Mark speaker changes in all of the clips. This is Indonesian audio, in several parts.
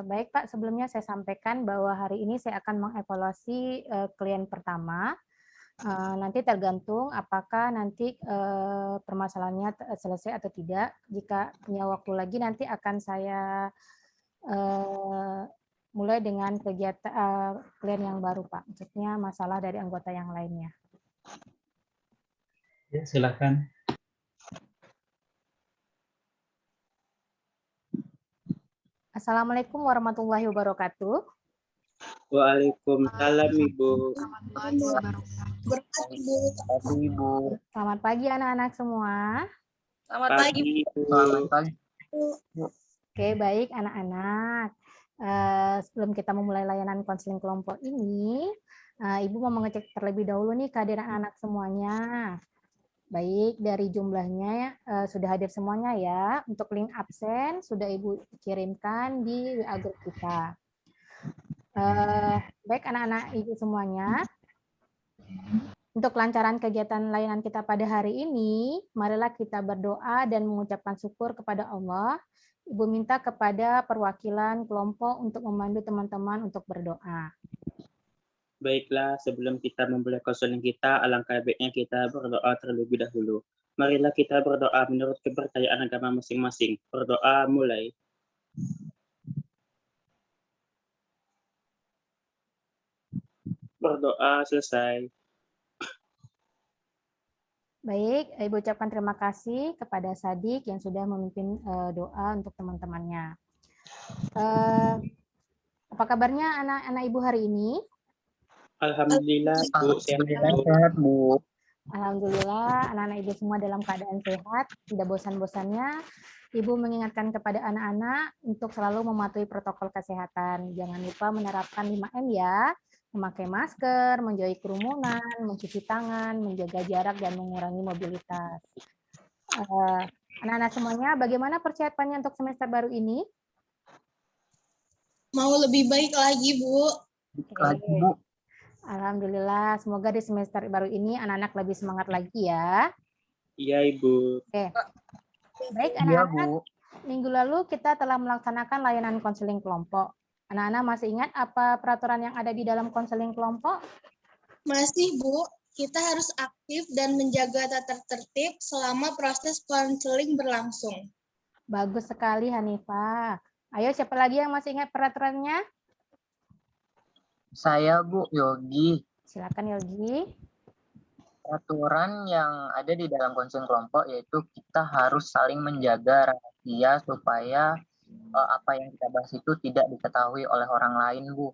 Speaker 1: Baik Pak, sebelumnya saya sampaikan bahwa hari ini saya akan mengevaluasi klien pertama. Nanti tergantung apakah nanti permasalahannya selesai atau tidak. Jika punya waktu lagi nanti akan saya mulai dengan kegiatan klien yang baru Pak, maksudnya masalah dari anggota yang lainnya.
Speaker 2: Ya, silakan.
Speaker 1: Assalamualaikum warahmatullahi wabarakatuh.
Speaker 3: Waalaikumsalam Ibu.
Speaker 1: Selamat pagi anak-anak semua.
Speaker 3: Selamat pagi Ibu.
Speaker 2: Selamat pagi.
Speaker 1: Oke, baik anak-anak. Sebelum kita memulai layanan konseling kelompok ini, Ibu mau mengecek terlebih dahulu nih kehadiran anak semuanya. Baik, dari jumlahnya sudah hadir semuanya ya. Untuk link absen sudah Ibu kirimkan di WA group kita. Baik anak-anak Ibu semuanya. Untuk kelancaran kegiatan layanan kita pada hari ini, marilah kita berdoa dan mengucapkan syukur kepada Allah. Ibu minta kepada perwakilan kelompok untuk memandu teman-teman untuk berdoa.
Speaker 3: Baiklah, sebelum kita memulai konseling kita, alangkah baiknya kita berdoa terlebih dahulu. Marilah kita berdoa menurut kepercayaan agama masing-masing. Berdoa mulai. Berdoa selesai.
Speaker 1: Baik, Ibu ucapkan terima kasih kepada Sadik yang sudah memimpin doa untuk teman-temannya. Apa kabarnya anak-anak Ibu hari ini?
Speaker 3: Alhamdulillah Bu,
Speaker 2: Sehat Bu.
Speaker 1: Alhamdulillah anak-anak Ibu semua dalam keadaan sehat, tidak bosan-bosannya. Ibu mengingatkan kepada anak-anak untuk selalu mematuhi protokol kesehatan. Jangan lupa menerapkan 5M ya, memakai masker, menjauhi kerumunan, mencuci tangan, menjaga jarak, dan mengurangi mobilitas. Anak-anak semuanya, bagaimana persiapannya untuk semester baru ini?
Speaker 4: Mau lebih baik lagi, Bu.
Speaker 1: Oke. Bu. Alhamdulillah, semoga di semester baru ini anak-anak lebih semangat lagi ya.
Speaker 3: Iya, Ibu.
Speaker 1: Oke. Baik, anak-anak. Minggu lalu kita telah melaksanakan layanan konseling kelompok. Anak-anak masih ingat apa peraturan yang ada di dalam konseling kelompok?
Speaker 4: Masih, Bu. Kita harus aktif dan menjaga tata tertib selama proses konseling berlangsung.
Speaker 1: Bagus sekali, Hanifah. Ayo, siapa lagi yang masih ingat peraturannya?
Speaker 5: Saya Bu, Yogi.
Speaker 1: Silakan Yogi.
Speaker 5: Peraturan yang ada di dalam konseling kelompok yaitu kita harus saling menjaga rahasia supaya apa yang kita bahas itu tidak diketahui oleh orang lain, Bu.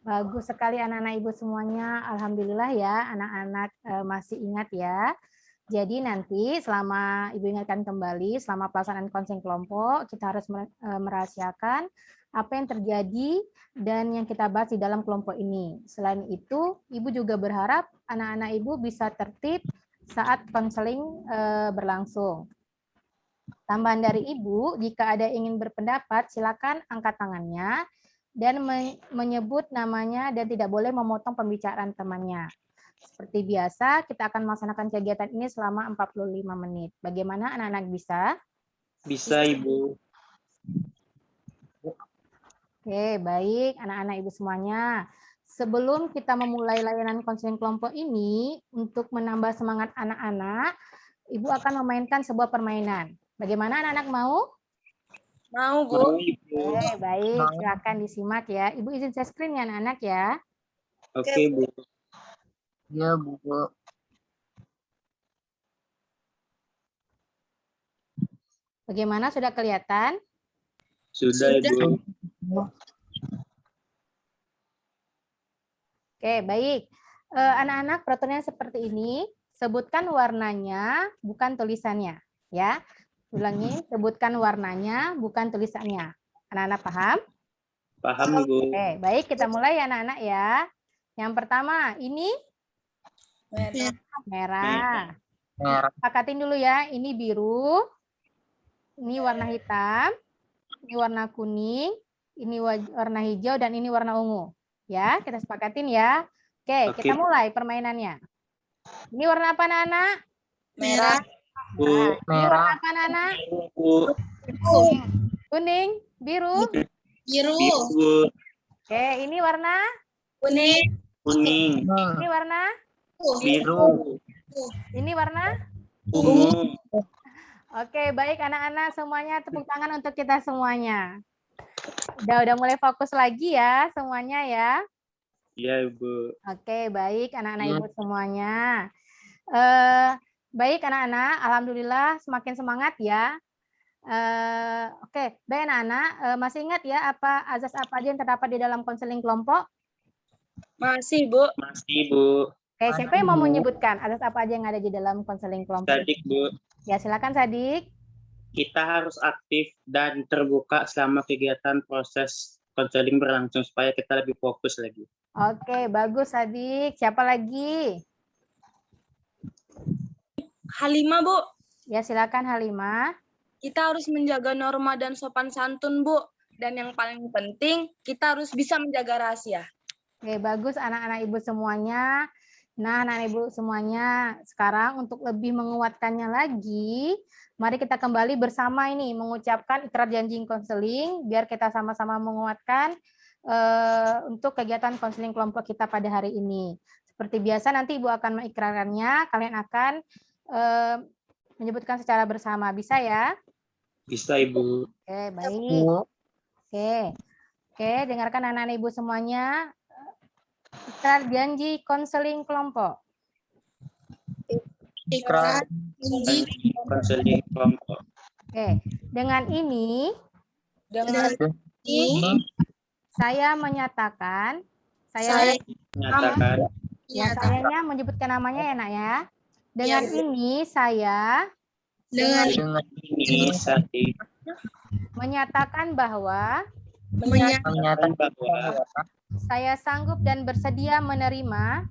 Speaker 1: Bagus sekali anak-anak Ibu semuanya. Alhamdulillah ya, anak-anak masih ingat ya. Jadi nanti selama Ibu ingatkan kembali, selama pelaksanaan konseling kelompok, kita harus merahasiakan apa yang terjadi dan yang kita bahas di dalam kelompok ini. Selain itu, Ibu juga berharap anak-anak Ibu bisa tertib saat konseling berlangsung. Tambahan dari Ibu, jika ada yang ingin berpendapat, silakan angkat tangannya dan menyebut namanya dan tidak boleh memotong pembicaraan temannya. Seperti biasa, kita akan melaksanakan kegiatan ini selama 45 menit. Bagaimana anak-anak bisa?
Speaker 3: Bisa, Ibu.
Speaker 1: Oke, baik anak-anak Ibu semuanya. Sebelum kita memulai layanan konseling kelompok ini, untuk menambah semangat anak-anak, Ibu akan memainkan sebuah permainan. Bagaimana anak-anak mau?
Speaker 4: Mau, Bu.
Speaker 1: Oke, baik. Silakan disimak ya. Ibu izin share screen ya anak-anak ya.
Speaker 3: Oke, Bu.
Speaker 5: Ya, Bu.
Speaker 1: Bagaimana, sudah kelihatan?
Speaker 3: Sudah, Ibu.
Speaker 1: Oke, baik. Anak-anak, peraturannya seperti ini. Sebutkan warnanya, bukan tulisannya. Ya, ulangi. Sebutkan warnanya, bukan tulisannya. Anak-anak paham?
Speaker 3: Paham, Ibu.
Speaker 1: Oke, baik. Kita mulai ya anak-anak ya. Yang pertama, ini merah. Pakatin dulu ya. Ini biru. Ini warna hitam. Ini warna kuning. Ini warna hijau dan ini warna ungu. Ya, kita sepakatin ya. Oke, kita mulai permainannya. Ini warna apa, anak-anak?
Speaker 4: Merah.
Speaker 1: Ini warna apa, anak-anak?
Speaker 3: Bu.
Speaker 1: Kuning, biru,
Speaker 4: Biru.
Speaker 3: Biru, Bu.
Speaker 1: Oke, ini warna?
Speaker 4: Kuning.
Speaker 3: Kuning.
Speaker 1: Ini warna?
Speaker 3: Biru.
Speaker 1: Ini warna?
Speaker 3: Ungu.
Speaker 1: Oke, baik anak-anak semuanya, tepuk tangan untuk kita semuanya. Udah mulai fokus lagi ya semuanya ya.
Speaker 3: Iya, Ibu.
Speaker 1: Oke, baik anak-anak
Speaker 5: Iya.
Speaker 1: Ibu semuanya. Baik anak-anak, alhamdulillah semakin semangat ya. Oke, baik anak-anak, masih ingat ya azas apa aja yang terdapat di dalam konseling kelompok?
Speaker 6: Masih, Bu.
Speaker 3: Masih, Bu.
Speaker 1: Oke, siapa yang mau
Speaker 5: Bu.
Speaker 1: menyebutkan azas apa aja yang ada di dalam konseling kelompok?
Speaker 3: Sadik, Bu.
Speaker 1: Ya, silakan Sadik.
Speaker 3: Kita harus aktif dan terbuka selama kegiatan proses konseling berlangsung supaya kita lebih fokus lagi.
Speaker 1: Oke, bagus Sadik. Siapa lagi?
Speaker 6: Halimah, Bu.
Speaker 1: Ya, silakan Halimah.
Speaker 6: Kita harus menjaga norma dan sopan santun, Bu. Dan yang paling penting, kita harus bisa menjaga rahasia.
Speaker 1: Oke, bagus anak-anak Ibu semuanya. Nah, anak-anak Ibu semuanya, sekarang untuk lebih menguatkannya lagi, mari kita kembali bersama ini mengucapkan ikrar janji konseling biar kita sama-sama menguatkan untuk kegiatan konseling kelompok kita pada hari ini. Seperti biasa nanti Ibu akan mengikrarkannya, kalian akan menyebutkan secara bersama. Bisa ya?
Speaker 3: Bisa, Ibu.
Speaker 1: Oke, baik.
Speaker 5: Bu.
Speaker 1: Oke, dengarkan anak-anak Ibu semuanya. Ikrar janji konseling kelompok.
Speaker 4: Ikrar janji
Speaker 3: Konseling kelompok.
Speaker 1: Oke, dengan ini
Speaker 6: Dengan
Speaker 4: ini
Speaker 1: saya menyatakan,
Speaker 4: saya
Speaker 3: Menyatakan
Speaker 1: ya sayanya menyebutkan namanya ya nak ya. Dengan ini saya
Speaker 4: dengan
Speaker 5: Dengan
Speaker 3: ini Sadik
Speaker 1: menyatakan bahwa
Speaker 5: menyatakan
Speaker 3: bahwa
Speaker 1: saya sanggup dan bersedia menerima,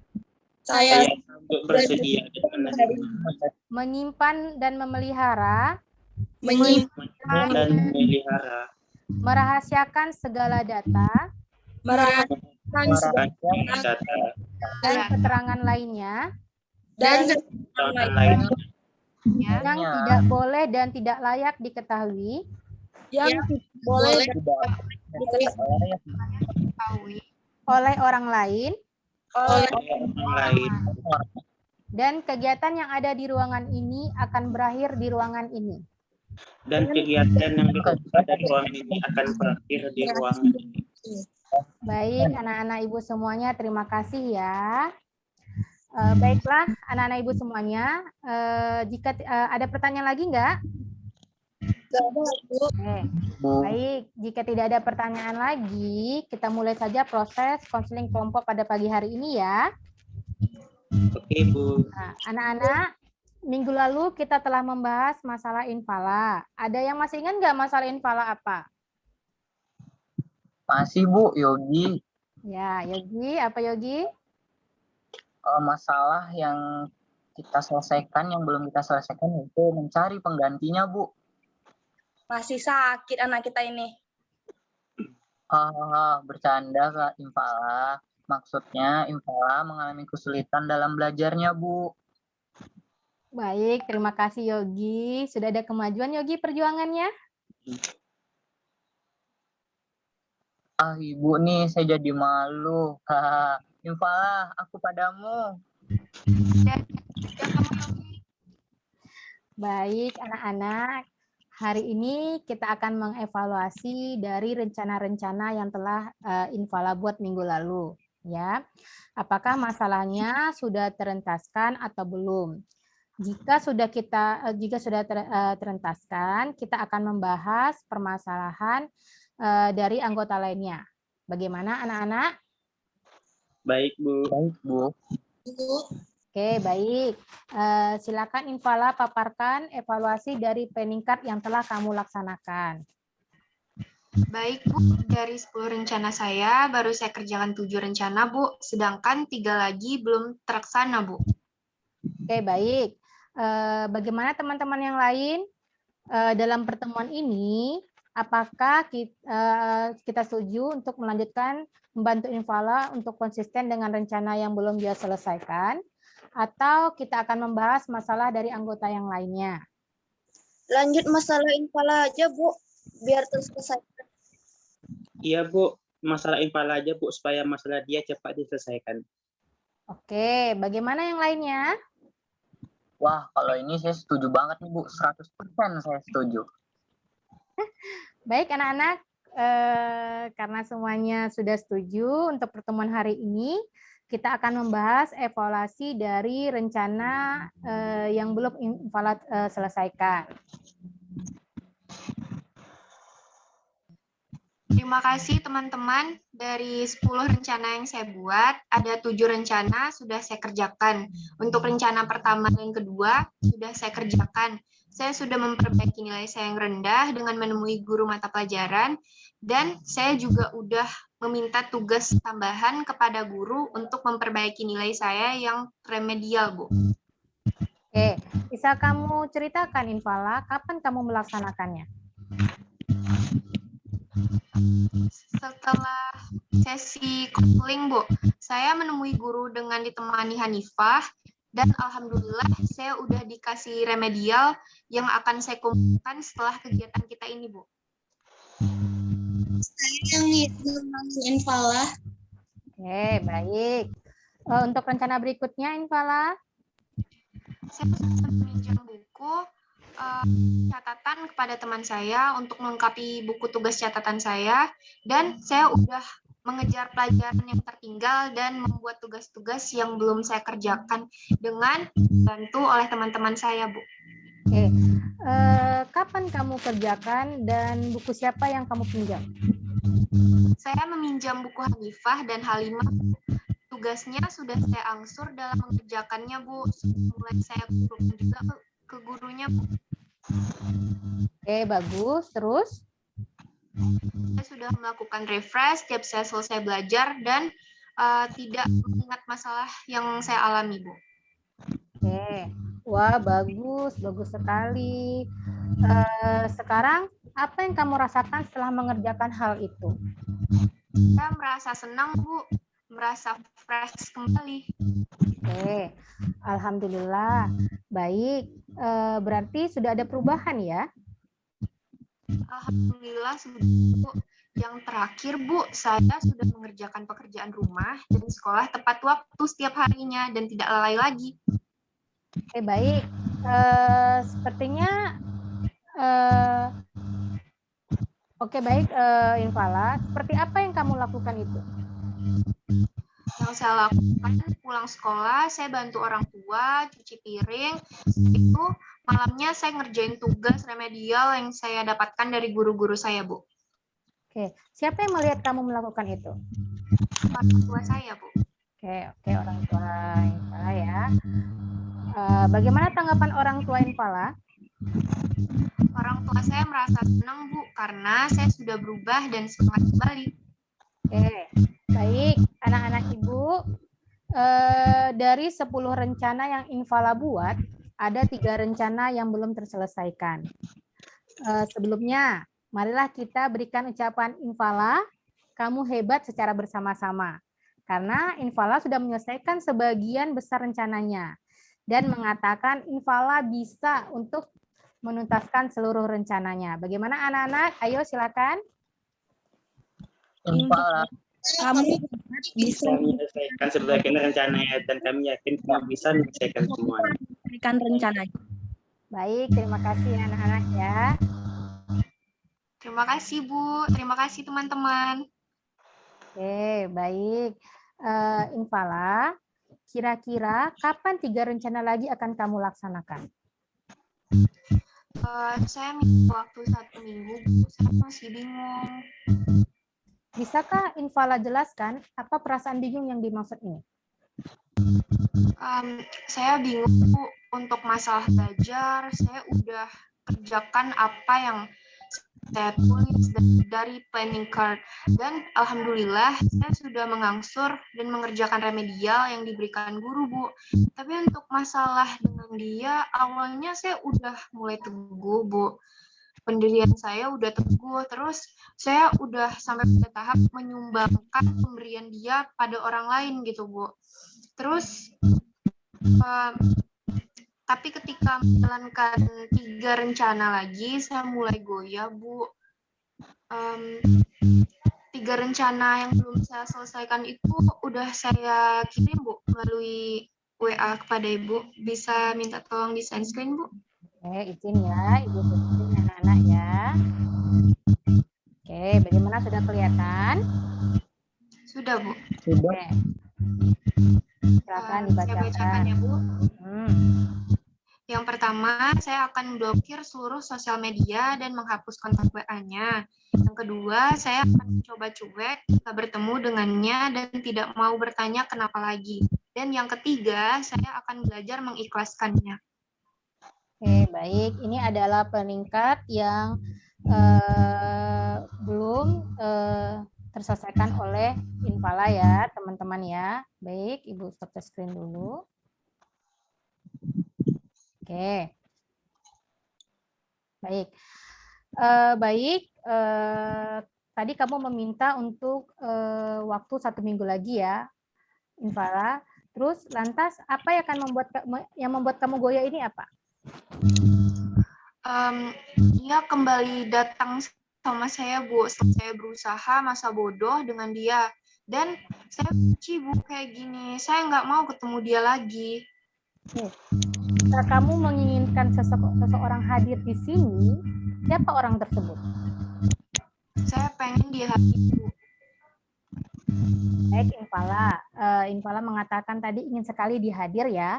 Speaker 4: saya
Speaker 3: saya sanggup bersedia dan menerima,
Speaker 1: menyimpan dan memelihara,
Speaker 4: menyimpan
Speaker 3: dan memelihara,
Speaker 1: merahasiakan segala data
Speaker 3: merasakan data
Speaker 1: dan keterangan lainnya
Speaker 4: dan
Speaker 3: dan lain
Speaker 1: yang tidak boleh dan tidak layak diketahui
Speaker 6: yang
Speaker 4: boleh
Speaker 1: oleh orang lain
Speaker 4: oleh
Speaker 3: orang lain
Speaker 1: dan kegiatan yang ada di ruangan ini akan berakhir di ruangan ini.
Speaker 3: dan kegiatan yang dilakukan dari ruangan ini akan berakhir di ruangan ini.
Speaker 1: Baik, anak-anak Ibu semuanya, terima kasih ya. Baiklah, anak-anak Ibu semuanya, jika ada pertanyaan lagi enggak? Oke.
Speaker 5: Bu.
Speaker 1: Baik, jika tidak ada pertanyaan lagi, kita mulai saja proses konseling kelompok pada pagi hari ini ya.
Speaker 3: Oke, Bu.
Speaker 1: Nah, anak-anak, minggu lalu kita telah membahas masalah infala. Ada yang masih ingat nggak masalah infala apa?
Speaker 5: Masih Bu, Yogi.
Speaker 1: Ya, Yogi, apa Yogi?
Speaker 5: Masalah yang kita selesaikan, yang belum kita selesaikan itu mencari penggantinya, Bu.
Speaker 6: masih sakit anak kita ini.
Speaker 5: Bercanda Kak Infala. Maksudnya Infala mengalami kesulitan dalam belajarnya, Bu.
Speaker 1: Baik, terima kasih Yogi. Sudah ada kemajuan Yogi perjuangannya?
Speaker 5: Ibu nih, saya jadi malu. Infala, aku padamu.
Speaker 1: Baik, anak-anak. Hari ini kita akan mengevaluasi dari rencana-rencana yang telah Infala buat minggu lalu. Ya, apakah masalahnya sudah terentaskan atau belum? Jika sudah terentaskan, kita akan membahas permasalahan dari anggota lainnya. Bagaimana anak-anak?
Speaker 3: Baik, Bu.
Speaker 5: Baik, Bu.
Speaker 1: Oke, baik. Silakan Infala paparkan evaluasi dari planning card yang telah kamu laksanakan.
Speaker 7: Baik, Bu. Dari 10 rencana saya, baru saya kerjakan 7 rencana, Bu. Sedangkan 3 lagi belum terlaksana, Bu.
Speaker 1: Oke, baik. Bagaimana teman-teman yang lain dalam pertemuan ini? Apakah kita setuju untuk melanjutkan membantu Infala untuk konsisten dengan rencana yang belum dia selesaikan? Atau kita akan membahas masalah dari anggota yang lainnya?
Speaker 4: Lanjut masalah Infala aja, Bu, biar terselesaikan.
Speaker 3: Iya, Bu. Masalah infala aja, Bu, supaya masalah dia cepat diselesaikan.
Speaker 1: Oke, bagaimana yang lainnya?
Speaker 5: Wah, kalau ini saya setuju banget nih Bu, 100% saya setuju.
Speaker 1: Baik anak-anak, karena semuanya sudah setuju untuk pertemuan hari ini, kita akan membahas evaluasi dari rencana yang belum Infala selesaikan.
Speaker 7: Terima kasih teman-teman. Dari 10 rencana yang saya buat, ada 7 rencana sudah saya kerjakan. Untuk rencana pertama dan kedua, sudah saya kerjakan. Saya sudah memperbaiki nilai saya yang rendah dengan menemui guru mata pelajaran, dan saya juga udah meminta tugas tambahan kepada guru untuk memperbaiki nilai saya yang remedial, Bu.
Speaker 1: Oke, bisa kamu ceritakan, Infala, kapan kamu melaksanakannya?
Speaker 7: Setelah sesi konseling, Bu, saya menemui guru dengan ditemani Hanifah, dan alhamdulillah saya udah dikasih remedial yang akan saya kumpulkan setelah kegiatan kita ini, Bu.
Speaker 4: Saya yang ngizinin Infala.
Speaker 1: Oke, baik. Untuk rencana berikutnya, Infala?
Speaker 7: Saya sudah meminjam buku catatan kepada teman saya untuk melengkapi buku tugas catatan saya, dan saya udah mengejar pelajaran yang tertinggal dan membuat tugas-tugas yang belum saya kerjakan dengan dibantu oleh teman-teman saya, Bu.
Speaker 1: Oke, kapan kamu kerjakan dan buku siapa yang kamu pinjam?
Speaker 7: Saya meminjam buku Hanifah dan Halimah. Tugasnya sudah saya angsur dalam mengerjakannya, Bu. Mulai saya kumpulkan juga ke gurunya, Bu.
Speaker 1: Oke, bagus. Terus?
Speaker 7: Saya sudah melakukan refresh setiap saya selesai belajar dan tidak mengingat masalah yang saya alami, Bu.
Speaker 1: Oke, wah bagus, bagus sekali. Sekarang apa yang kamu rasakan setelah mengerjakan hal itu?
Speaker 7: Saya merasa senang, Bu, merasa fresh kembali.
Speaker 1: Oke, alhamdulillah. Baik, berarti sudah ada perubahan ya?
Speaker 7: Alhamdulillah sudah, Bu. Yang terakhir, Bu, saya sudah mengerjakan pekerjaan rumah dan sekolah tepat waktu setiap harinya dan tidak lalai lagi.
Speaker 1: Oke, baik. Sepertinya oke, baik, Infala. Seperti apa yang kamu lakukan itu?
Speaker 7: Yang saya lakukan pulang sekolah, saya bantu orang tua, cuci piring. Setelah itu malamnya saya ngerjain tugas remedial yang saya dapatkan dari guru-guru saya, Bu.
Speaker 1: Oke, siapa yang melihat kamu melakukan itu?
Speaker 7: Orang tua saya, Bu.
Speaker 1: Oke, orang tua Infala ya. Bagaimana tanggapan orang tua Infala?
Speaker 7: Orang tua saya merasa senang, Bu, karena saya sudah berubah dan semangat kembali.
Speaker 1: Oke, baik. Anak-anak Ibu, dari 10 rencana yang Infala buat, ada 3 rencana yang belum terselesaikan. Sebelumnya, marilah kita berikan ucapan Infala, kamu hebat secara bersama-sama. Karena Infala sudah menyelesaikan sebagian besar rencananya. Dan mengatakan Infala bisa untuk menuntaskan seluruh rencananya. Bagaimana anak-anak? Ayo silakan.
Speaker 5: Infala.
Speaker 6: Kami bisa
Speaker 3: menyelesaikan sebagian rencananya dan kami yakin kamu bisa menyelesaikan semuanya.
Speaker 6: memberikan rencananya.
Speaker 1: Baik, terima kasih anak-anak ya.
Speaker 7: Terima kasih, Bu. Terima kasih, teman-teman.
Speaker 1: Oke, baik. Infala, kira-kira kapan 3 rencana lagi akan kamu laksanakan?
Speaker 7: Saya minta waktu 1 minggu, Bu. Saya masih bingung.
Speaker 1: Bisakah Infala jelaskan apa perasaan bingung yang dimaksud ini?
Speaker 7: Saya bingung, Bu, untuk masalah belajar. Saya udah kerjakan apa yang saya tulis dari planning card. Dan alhamdulillah saya sudah mengangsur dan mengerjakan remedial yang diberikan guru, Bu. Tapi untuk masalah dengan dia, awalnya saya udah mulai teguh, Bu. Pendirian saya udah teguh, terus saya udah sampai pada tahap menyumbangkan pemberian dia pada orang lain gitu, Bu. Terus tapi ketika menjalankan 3 rencana lagi, saya mulai goyah, Bu. 3 3 rencana yang belum saya selesaikan itu udah saya kirim, Bu, melalui WA kepada Ibu. Bisa minta tolong di send screen, Bu?
Speaker 1: Oke, izin ya, Ibu tutup anak-anak ya. Oke, bagaimana, sudah kelihatan?
Speaker 7: Sudah, Bu.
Speaker 5: Sudah.
Speaker 1: Oke. Silakan
Speaker 7: Saya bacakan ya,
Speaker 1: dibacakan.
Speaker 7: Bu. Yang pertama, saya akan blokir seluruh sosial media dan menghapus kontak WA-nya. Yang kedua, saya akan coba cuek, tak bertemu dengannya dan tidak mau bertanya kenapa lagi. Dan yang ketiga, saya akan belajar mengikhlaskannya.
Speaker 1: Oke, baik. Ini adalah peningkat yang belum terselesaikan oleh Infala ya, teman-teman ya. Baik, Ibu stop the screen dulu. Oke. Baik. Tadi kamu meminta untuk waktu 1 minggu lagi ya, Infala. Terus lantas apa yang membuat kamu goyah ini apa?
Speaker 7: Dia kembali datang sama saya, Bu. Saya berusaha masa bodoh dengan dia. Dan saya benci, Bu, kayak gini. Saya nggak mau ketemu dia lagi.
Speaker 1: Jika kamu menginginkan seseorang hadir di sini, siapa orang tersebut?
Speaker 7: Saya pengen dia hadir, Bu.
Speaker 1: Baik, Infala. Infala mengatakan tadi ingin sekali dihadir ya.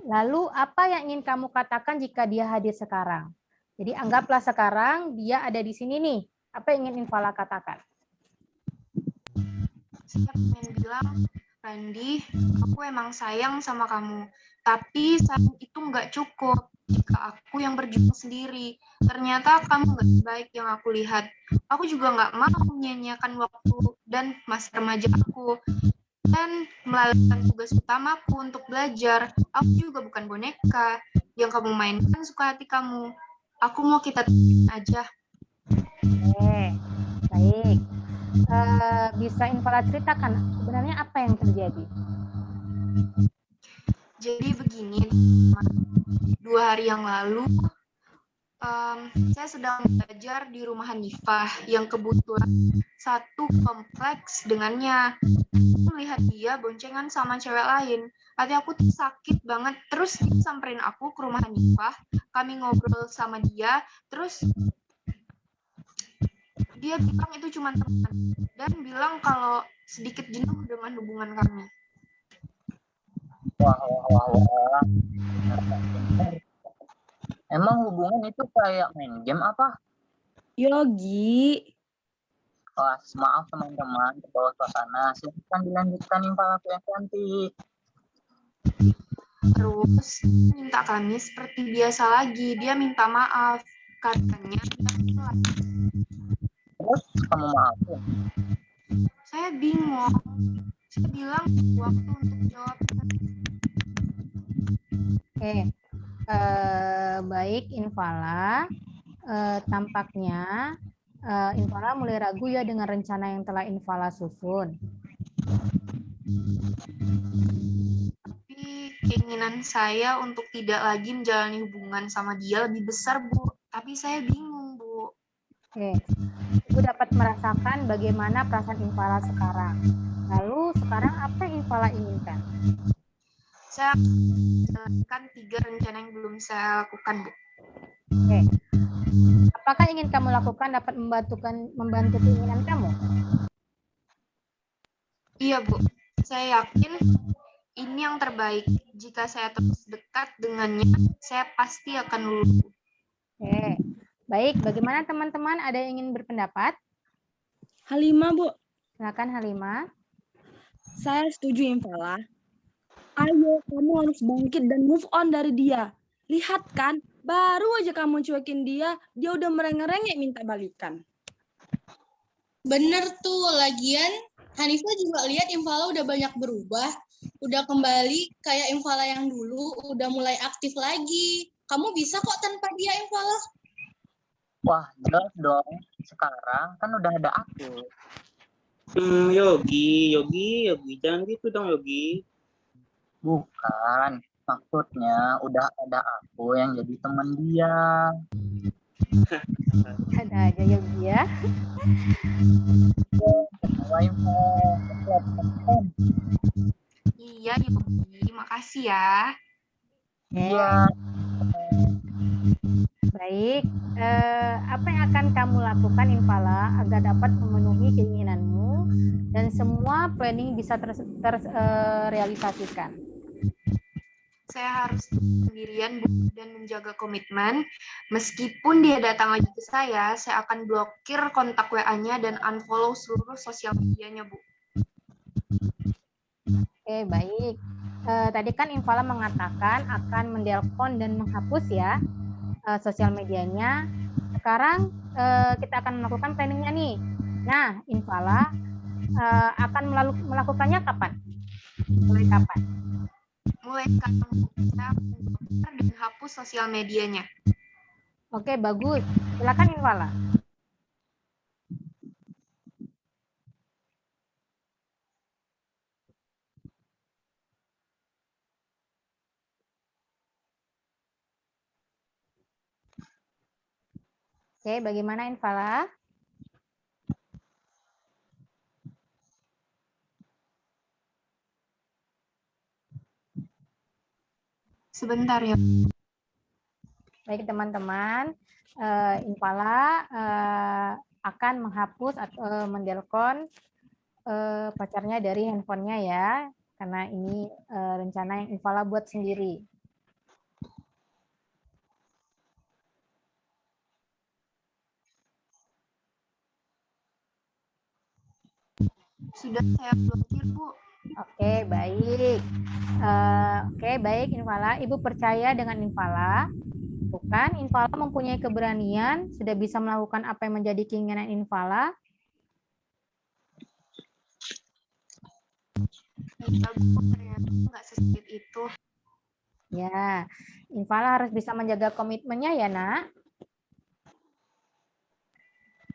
Speaker 1: Lalu apa yang ingin kamu katakan jika dia hadir sekarang? Jadi anggaplah sekarang dia ada di sini nih. Apa yang ingin Infala katakan?
Speaker 7: Saya pengen bilang, Randi, aku emang sayang sama kamu. Tapi sayang itu nggak cukup jika aku yang berjuang sendiri. Ternyata kamu nggak sebaik yang aku lihat. Aku juga nggak mau menyanyiakan waktu dan masa remaja aku. Dan melalaikan tugas utamaku untuk belajar. Aku juga bukan boneka yang kamu mainkan suka hati kamu. Aku mau kita temenin aja.
Speaker 1: Oke, baik. Bisa Infala ceritakan sebenarnya apa yang terjadi?
Speaker 7: Jadi begini, 2 hari yang lalu, saya sedang belajar di rumah Hanifah yang kebetulan satu kompleks dengannya. Melihat dia boncengan sama cewek lain, hati aku tuh sakit banget. Terus dia samperin aku ke rumah Hanifah, kami ngobrol sama dia, terus dia bilang itu cuma teman dan bilang kalau sedikit jenuh dengan hubungan kami.
Speaker 5: Wah. Emang hubungan itu kayak main game apa?
Speaker 6: Yogi.
Speaker 5: Wah, maaf teman-teman, terbawa suasana. Silahkan dilanjutkan Infala yang cantik.
Speaker 7: Terus minta kami seperti biasa lagi. Dia minta maaf. Katanya
Speaker 5: Terus kamu maafin?
Speaker 7: saya bingung. Saya bilang waktu untuk jawab.
Speaker 1: Oke, baik Infala. Tampaknya Infala mulai ragu ya dengan rencana yang telah Infala susun.
Speaker 7: Tapi keinginan saya untuk tidak lagi menjalani hubungan sama dia lebih besar, Bu. Tapi saya bingung, Bu.
Speaker 1: Oke, Ibu dapat merasakan bagaimana perasaan Infala sekarang. Lalu sekarang apa yang Infala inginkan?
Speaker 7: Saya menjalankan 3 rencana yang belum saya lakukan, Bu.
Speaker 1: Oke. Apakah ingin kamu lakukan dapat membantu keinginan kamu?
Speaker 7: Iya, Bu. Saya yakin ini yang terbaik. Jika saya terus dekat dengannya, saya pasti akan lulus.
Speaker 1: Oke. Baik, bagaimana teman-teman? Ada yang ingin berpendapat?
Speaker 6: Halimah, Bu.
Speaker 1: Silakan Halimah.
Speaker 6: Saya setuju, Infala. Ayo, kamu harus bangkit dan move on dari dia. Lihat kan, baru aja kamu cuekin dia udah merengek-rengek minta balikan.
Speaker 4: Bener tuh, lagian Hanifah juga lihat Infala udah banyak berubah. Udah kembali kayak Infala yang dulu, udah mulai aktif lagi. Kamu bisa kok tanpa dia, Infala.
Speaker 5: Wah, jelas dong. Sekarang kan udah ada aku.
Speaker 3: Yogi, jangan gitu dong Yogi.
Speaker 5: Bukan, maksudnya udah ada aku yang jadi teman dia.
Speaker 1: Ada aja Yogi ya.
Speaker 7: Iya, Yogi. Makasih ya.
Speaker 5: Iya.
Speaker 1: Baik, apa yang akan kamu lakukan Infala agar dapat memenuhi keinginanmu dan semua planning bisa terrealisasikan?
Speaker 7: Saya harus sendirian Bu, dan menjaga komitmen. Meskipun dia datang lagi ke saya akan blokir kontak WA-nya dan unfollow seluruh sosial medianya, Bu.
Speaker 1: Oke, baik. Tadi kan Infala mengatakan akan mendelpon dan menghapus ya sosial medianya. Sekarang kita akan melakukan planningnya nih. Nah, Infala akan melakukannya kapan? Mulai kapan?
Speaker 7: Mulai sekarang Bu, saya akan blokir dan hapus sosial medianya.
Speaker 1: Oke, bagus. Silakan Infala. Oke, bagaimana Infala?
Speaker 7: Sebentar ya.
Speaker 1: Baik teman-teman, Infala akan menghapus atau mendelpon pacarnya dari handphonenya ya, karena ini rencana yang Infala buat sendiri.
Speaker 7: Sudah saya blokir, Bu.
Speaker 1: Oke, baik. Oke, baik Infala. Ibu percaya dengan Infala. Bukan, Infala mempunyai keberanian, sudah bisa melakukan apa yang menjadi keinginan Infala.
Speaker 7: Iya, Bu, ternyata nggak sesulit itu.
Speaker 1: Ya, Infala harus bisa menjaga komitmennya ya, Nak.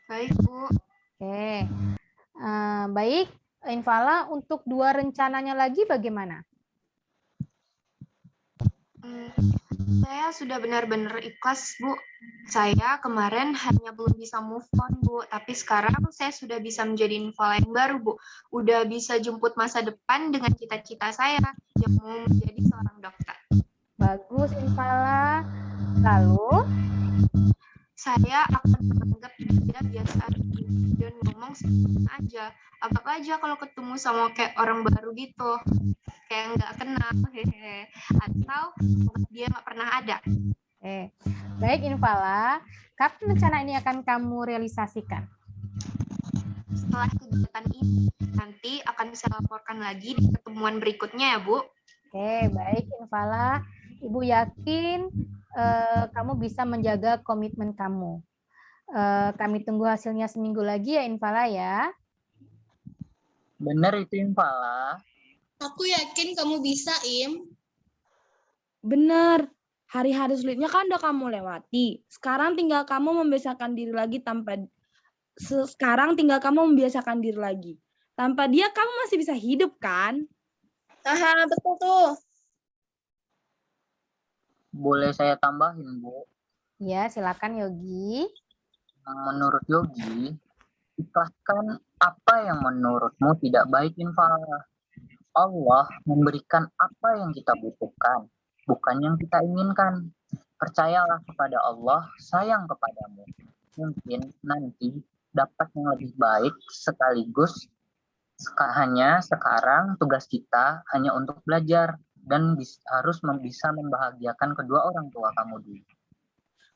Speaker 7: Baik, Bu.
Speaker 1: Oke, baik. Infala, untuk 2 rencananya lagi bagaimana?
Speaker 7: Saya sudah benar-benar ikhlas, Bu. Saya kemarin hanya belum bisa move on, Bu. Tapi sekarang saya sudah bisa menjadi Infala yang baru, Bu. Udah bisa jemput masa depan dengan cita-cita saya yang mau menjadi seorang dokter.
Speaker 1: Bagus, Infala. Lalu?
Speaker 7: Saya akan menganggap dia biasa dan ngomong sembarangan aja. Anggap aja kalau ketemu sama kayak orang baru gitu. Kayak nggak kenal. Hehehe. Atau dia nggak pernah ada.
Speaker 1: Baik Infala, kapan rencana ini akan kamu realisasikan?
Speaker 7: Setelah kegiatan ini, nanti akan saya laporkan lagi di pertemuan berikutnya ya, Bu.
Speaker 1: Oke, baik Infala. Ibu yakin kamu bisa menjaga komitmen kamu. Kami tunggu hasilnya seminggu lagi ya Infala ya.
Speaker 5: Benar itu Infala.
Speaker 4: Aku yakin kamu bisa, Im.
Speaker 6: Bener. Hari-hari sulitnya kan udah kamu lewati. Sekarang tinggal kamu membiasakan diri lagi Tanpa dia kamu masih bisa hidup kan?
Speaker 4: Aha, betul tuh.
Speaker 5: Boleh saya tambahin, Bu?
Speaker 1: Ya, silakan Yogi.
Speaker 5: Menurut Yogi, ikhlaskan apa yang menurutmu tidak baik, Infala. Allah memberikan apa yang kita butuhkan, bukan yang kita inginkan. Percayalah kepada Allah, sayang kepadamu. Mungkin nanti dapat yang lebih baik sekaligus. Hanya sekarang tugas kita hanya untuk belajar dan harus bisa membahagiakan kedua orang tua kamu dulu.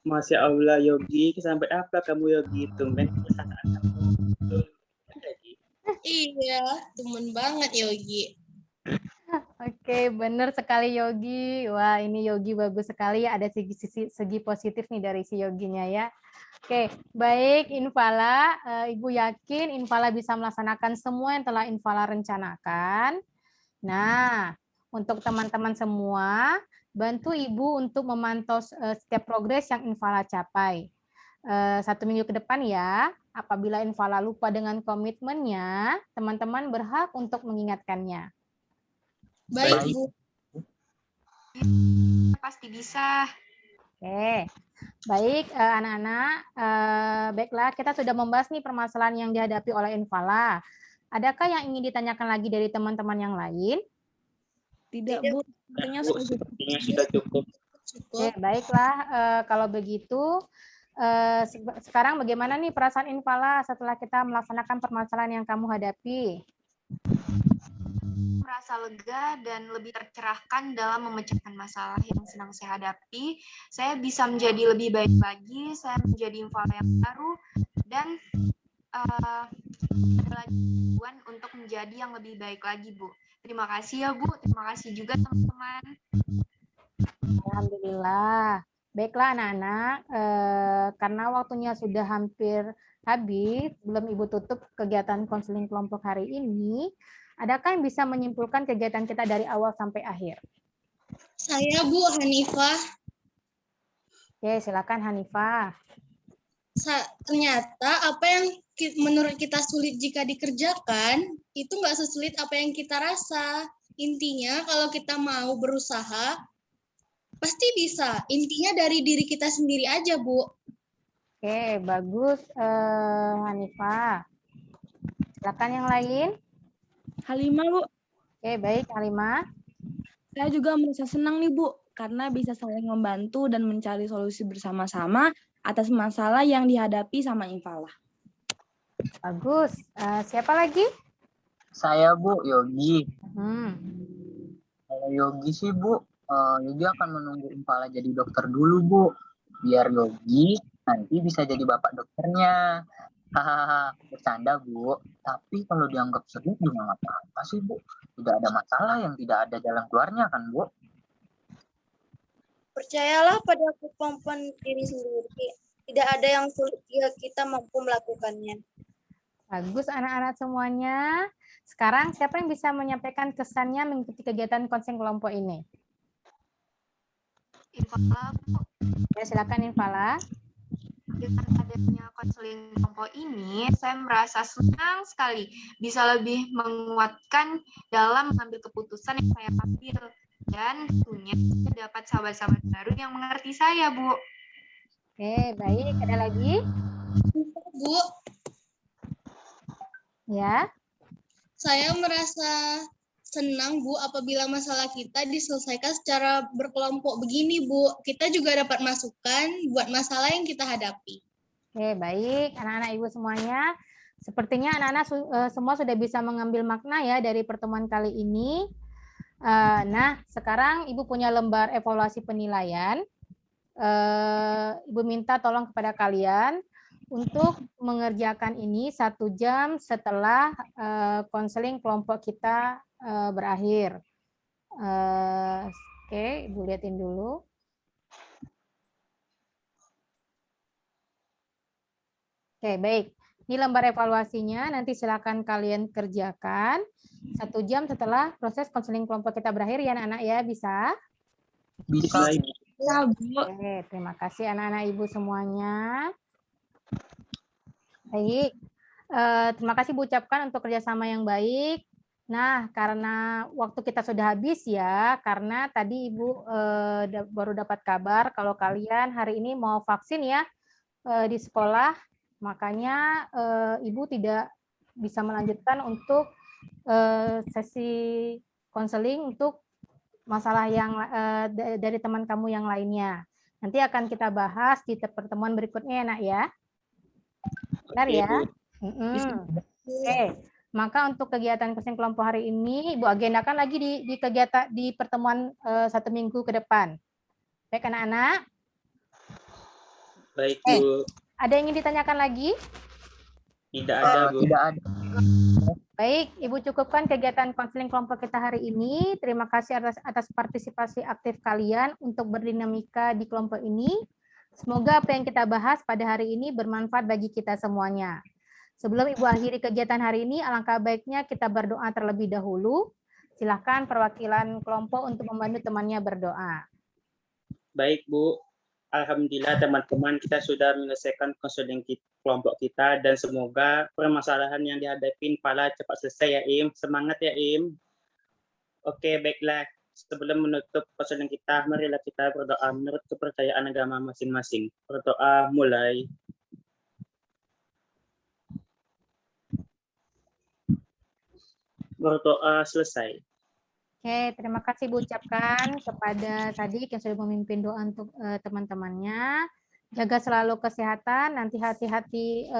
Speaker 3: Masya Allah Yogi, sampai apa kamu Yogi? Tumben perasaan kamu.
Speaker 4: Iya, temen banget Yogi.
Speaker 1: Oke, benar sekali Yogi. Wah, ini Yogi bagus sekali. Ada segi positif nih dari si Yoginya ya. Oke, baik Infala. Ibu yakin Infala bisa melaksanakan semua yang telah Infala rencanakan. Nah, untuk teman-teman semua, bantu Ibu untuk memantau setiap progres yang Infala capai. 1 minggu ke depan ya, apabila Infala lupa dengan komitmennya, teman-teman berhak untuk mengingatkannya.
Speaker 4: Baik, Bu.
Speaker 7: Pasti bisa.
Speaker 1: Oke, Baik, anak-anak, baiklah kita sudah membahas nih permasalahan yang dihadapi oleh Infala. Adakah yang ingin ditanyakan lagi dari teman-teman yang lain?
Speaker 6: Tidak, Bu. Sepertinya
Speaker 3: Bu, sepertinya sudah cukup.
Speaker 1: Oke, baiklah. Kalau begitu, sekarang bagaimana nih perasaan Infala setelah kita melaksanakan permasalahan yang kamu hadapi?
Speaker 7: Merasa lega dan lebih tercerahkan dalam memecahkan masalah yang sedang saya hadapi. Saya bisa menjadi lebih baik lagi, saya menjadi Infala yang baru, dan ada lagi tujuan untuk menjadi yang lebih baik lagi, Bu. Terima kasih ya, Bu. Terima kasih juga teman-teman.
Speaker 1: Alhamdulillah. Baiklah anak-anak, karena waktunya sudah hampir habis, belum Ibu tutup kegiatan konseling kelompok hari ini, adakah yang bisa menyimpulkan kegiatan kita dari awal sampai akhir?
Speaker 4: Saya Bu Hanifah.
Speaker 1: Oke, silakan Hanifah.
Speaker 4: Ternyata apa yang menurut kita sulit jika dikerjakan, itu nggak sesulit apa yang kita rasa. Intinya kalau kita mau berusaha, pasti bisa. Intinya dari diri kita sendiri aja, Bu.
Speaker 1: Oke, bagus Hanifah. Silakan yang lain.
Speaker 6: Halimah, Bu.
Speaker 1: Oke, baik Halimah.
Speaker 6: Saya juga merasa senang nih, Bu, karena bisa saling membantu dan mencari solusi bersama-sama atas masalah yang dihadapi sama Infala.
Speaker 1: Bagus. Siapa lagi?
Speaker 5: Saya, Bu, Yogi.
Speaker 1: Kalau
Speaker 5: Yogi sih, Bu, Yogi akan menunggu Infala jadi dokter dulu, Bu. Biar Yogi nanti bisa jadi bapak dokternya. Hahaha, bercanda, Bu. Tapi kalau dianggap serius juga nggak apa-apa sih, Bu. Tidak ada masalah yang tidak ada jalan keluarnya, kan, Bu?
Speaker 8: Percayalah pada kemampuan diri sendiri. Tidak ada yang sulit jika kita mampu melakukannya.
Speaker 1: bagus anak-anak semuanya. Sekarang siapa yang bisa menyampaikan kesannya mengikuti kegiatan konseling kelompok ini?
Speaker 7: Infala, Bu.
Speaker 1: Ya, silakan Infala.
Speaker 7: Dengan adanya konseling kelompok ini, saya merasa senang sekali bisa lebih menguatkan dalam mengambil keputusan yang saya ambil. Dan tentunya saya dapat sahabat-sahabat baru yang mengerti saya, Bu.
Speaker 1: Oke, baik. Ada lagi?
Speaker 4: Bu,
Speaker 1: Ya.
Speaker 4: saya merasa senang, Bu, apabila masalah kita diselesaikan secara berkelompok begini, Bu. Kita juga dapat masukan buat masalah yang kita hadapi.
Speaker 1: Oke, baik. Anak-anak Ibu semuanya. Sepertinya anak-anak semua sudah bisa mengambil makna ya dari pertemuan kali ini. Nah, sekarang Ibu punya lembar evaluasi penilaian. Ibu minta tolong kepada kalian untuk mengerjakan ini 1 jam setelah konseling kelompok kita berakhir. Oke, Ibu lihatin dulu. Oke, baik. Ini lembar evaluasinya, nanti silakan kalian kerjakan 1 jam setelah proses konseling kelompok kita berakhir ya anak-anak ya, bisa?
Speaker 5: Bisa.
Speaker 6: Ya, Bu.
Speaker 1: Oke, terima kasih anak-anak Ibu semuanya. Baik, terima kasih Bu ucapkan untuk kerjasama yang baik. Nah, karena waktu kita sudah habis ya, karena tadi Ibu baru dapat kabar kalau kalian hari ini mau vaksin ya di sekolah, makanya Ibu tidak bisa melanjutkan untuk sesi konseling untuk masalah yang dari teman kamu yang lainnya. Nanti akan kita bahas di pertemuan berikutnya ya, Nak ya. Benar ya? Oke. Maka untuk kegiatan konseling kelompok hari ini Ibu agendakan lagi di kegiatan di pertemuan 1 minggu ke depan. Baik anak-anak.
Speaker 3: Baik, Bu.
Speaker 1: Ada yang ingin ditanyakan lagi?
Speaker 3: Tidak ada, Bu.
Speaker 5: Tidak ada.
Speaker 1: Baik, Ibu cukupkan kegiatan konseling kelompok kita hari ini. Terima kasih atas partisipasi aktif kalian untuk berdinamika di kelompok ini. Semoga apa yang kita bahas pada hari ini bermanfaat bagi kita semuanya. Sebelum Ibu akhiri kegiatan hari ini, alangkah baiknya kita berdoa terlebih dahulu. Silakan perwakilan kelompok untuk membantu temannya berdoa.
Speaker 3: Baik, Bu. Alhamdulillah teman-teman kita sudah menyelesaikan konseling kelompok kita dan semoga permasalahan yang dihadapi Infala cepat selesai ya Im. Semangat ya Im. Oke, baiklah. sebelum menutup konseling kita, marilah kita berdoa menurut kepercayaan agama masing-masing. Berdoa mulai. Berdoa selesai.
Speaker 1: Oke, terima kasih Bu ucapkan kepada Sadik yang sudah memimpin doa untuk teman-temannya. Jaga selalu kesehatan, nanti hati-hati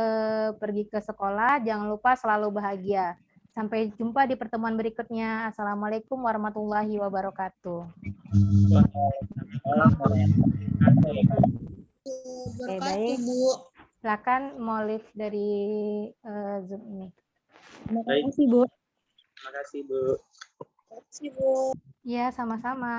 Speaker 1: pergi ke sekolah, jangan lupa selalu bahagia. Sampai jumpa di pertemuan berikutnya. Assalamualaikum warahmatullahi wabarakatuh. Oke, baik.
Speaker 4: Bu.
Speaker 1: Silakan mau live dari Zoom ini.
Speaker 6: Terima
Speaker 3: Baik.
Speaker 6: kasih, Bu.
Speaker 3: Terima kasih, Bu.
Speaker 8: Terima kasih, Bu.
Speaker 1: Ya, sama-sama.